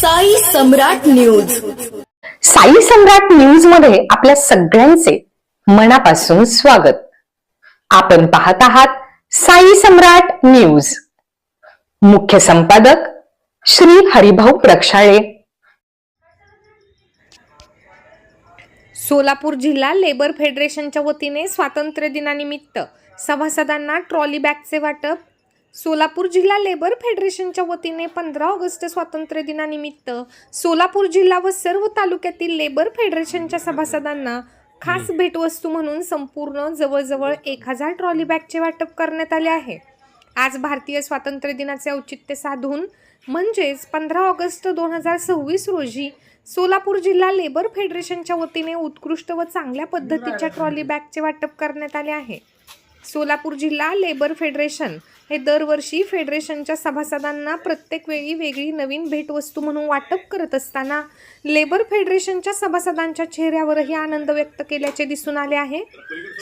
साई सम्राट news. Sai सम्राट news मध्ये आपल्या सगळ्यांचे मनापासून स्वागत. आपण पाहत आहात साई सम्राट न्यूज. मुख्य संपादक श्री हरिभाऊ प्रक्षाळे. सोलापूर जिल्हा लेबर फेडरेशनच्या वतीने स्वातंत्र्य दिनानिमित्त सभासदांना ट्रॉली बॅगचे वाटप. सोलापूर जिल्हा लेबर फेडरेशनच्या वतीने 15 ऑगस्ट स्वातंत्र्य दिनानिमित्त सोलापूर जिल्हा व सर्व तालुक्यातील लेबर फेडरेशनच्या सभासदांना खास भेटवस्तू म्हणून संपूर्ण जवळजवळ 1000 ट्रॉली बॅगचे वाटप करण्यात आले आहे. आज भारतीय स्वातंत्र्य दिनाचे औचित्य साधून म्हणजेच 15 ऑगस्ट 2026 रोजी सोलापूर जिल्हा लेबर फेडरेशनच्या वतीने उत्कृष्ट व चांगल्या पद्धतीच्या ट्रॉली बॅगचे वाटप करण्यात आले आहे. सोलापूर जिल्हा लेबर फेडरेशन हे दरवर्षी फेडरेशनच्या सभासदांना प्रत्येक वेळी वेगळी नवीन भेटवस्तू म्हणून वाटप करत असताना लेबर फेडरेशनच्या सभासदांच्या चेहऱ्यावरही आनंद व्यक्त केल्याचे दिसून आले आहे.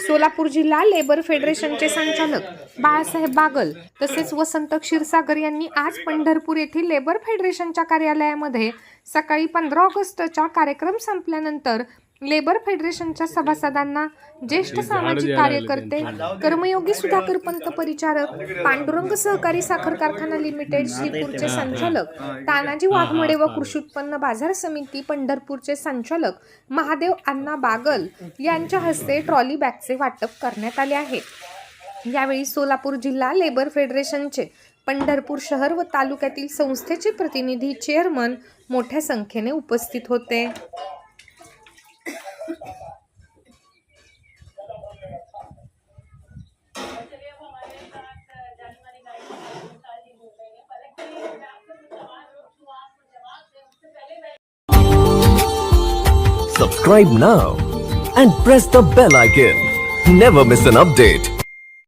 सोलापूर जिल्हा लेबर फेडरेशनचे संचालक बाळासाहेब बागल तसेच वसंत क्षीरसागर यांनी आज पंढरपूर येथील लेबर फेडरेशनच्या कार्यालयामध्ये सकाळी 15 ऑगस्टचा कार्यक्रम संपल्यानंतर लेबर फेडरेशनच्या सभासदांना ज्येष्ठ सामाजिक कार्यकर्ते कर्मयोगी सुधाकर पंत परिचारक, पांडुरंग सहकारी साखर कारखाना लिमिटेड श्रीपूरचे संचालक तानाजी वाघमडे व कृषी उत्पन्न बाजार समिती पंढरपूरचे संचालक महादेव अण्णा बागल यांच्या हस्ते ट्रॉली बॅगचे वाटप करण्यात आले आहे. यावेळी सोलापूर जिल्हा लेबर फेडरेशनचे पंढरपूर शहर व तालुक्यातील संस्थेचे प्रतिनिधी, चेअरमन मोठ्या संख्येने उपस्थित होते. Subscribe now and press the bell icon. Never miss an update.